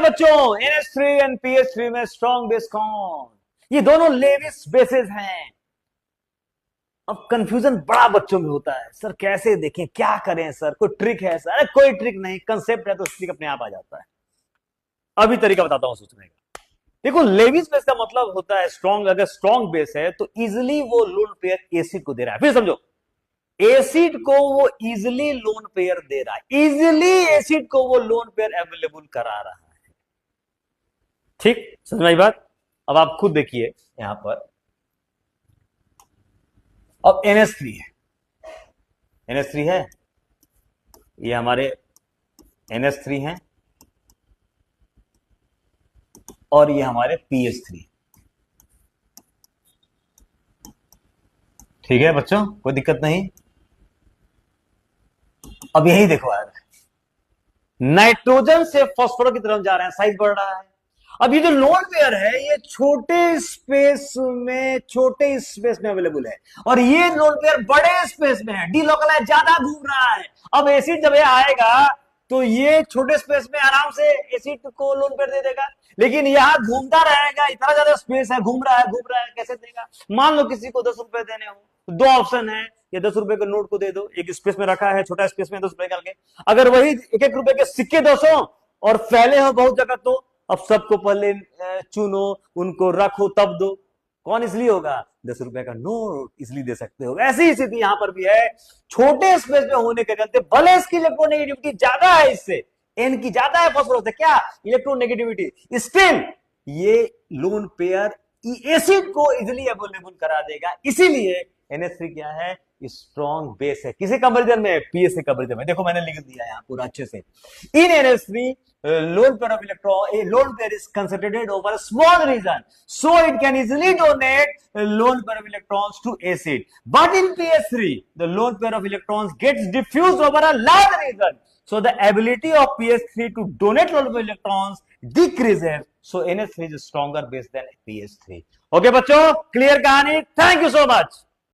बच्चों, NH3 and PH3 में strong base कौन? ये दोनों लेविस बेसेस हैं। अब कंफ्यूजन बड़ा बच्चों में होता है, सर कैसे देखें, क्या करें सर, कोई ट्रिक है सर? अरे कोई ट्रिक नहीं, कंसेप्ट है तो ट्रिक अपने आप आ जाता है। अभी तरीका बताता हूं सोचने का। देखो, लेविस बेस का मतलब होता है स्ट्रॉन्ग। अगर स्ट्रॉन्ग बेस है तो इजिली वो लोन पेयर एसिड को दे रहा है। फिर समझो, एसिड को वो इजिली लोन पेयर दे रहा है, इजिली एसिड को वो लोन पेयर अवेलेबल करा रहा है। ठीक, समझ में बात? अब आप खुद देखिए यहां पर, अब NH3 है, NH3 है, ये हमारे NH3 है और ये हमारे PH3। ठीक है बच्चों, कोई दिक्कत नहीं। अब यही देखो यार, नाइट्रोजन से फॉस्फोरस की तरफ जा रहे हैं, साइज बढ़ रहा है। अब ये जो लोन पेयर है ये छोटे स्पेस में अवेलेबल है, और ये लोन पेयर बड़े स्पेस में है, डीलोकलाइज ज्यादा घूम रहा है। अब एसिड जब ये आएगा तो ये छोटे स्पेस में आराम से एसिड को लोन पेयर दे देगा, लेकिन यहां घूमता रहेगा, इतना ज्यादा स्पेस है, घूम रहा है, कैसे देगा? मान लो किसी को 10 रुपए देने हो तो दो ऑप्शन है, ये 10 रुपए के नोट को दे दो, एक स्पेस में रखा है, छोटा स्पेस में 10 रुपए निकाल के। अगर वही 1-1 रुपए के सिक्के 200 और फैले हो बहुत जगह, तो अब सबको पहले चुनो, उनको रखो, तब दो। कौन इसलिए होगा? 10 रुपए का नोट इसलिए दे सकते हो। ऐसी स्थिति यहां पर भी है, छोटे स्पेस में होने के चलते भले इसकी इलेक्ट्रोनेगेटिविटी ज्यादा है, इससे एन की ज्यादा है फॉस्फोरस से, क्या इलेक्ट्रोनेगेटिविटी, स्टिल ये लोन पेयर एसिड को इजिली अवेलेबल करा देगा। इसीलिए NH3 क्या है? स्ट्रॉन्ग बेस है। किसी कंपेरिजन में? पीएस के कंपेरिजन में। देखो मैंने लिख दिया यहां पूरा अच्छे से। इन NH3 lone pair of electron, a lone pair is concentrated over a small region, so it can easily donate a lone pair of electrons to acid. But in PH3 the lone pair of electrons gets diffused over a large region, so the ability of PH3 to donate lone pair of electrons decreases. So NH3 is stronger base than PH3. Okay बच्चों, clear कहानी? Thank you so much.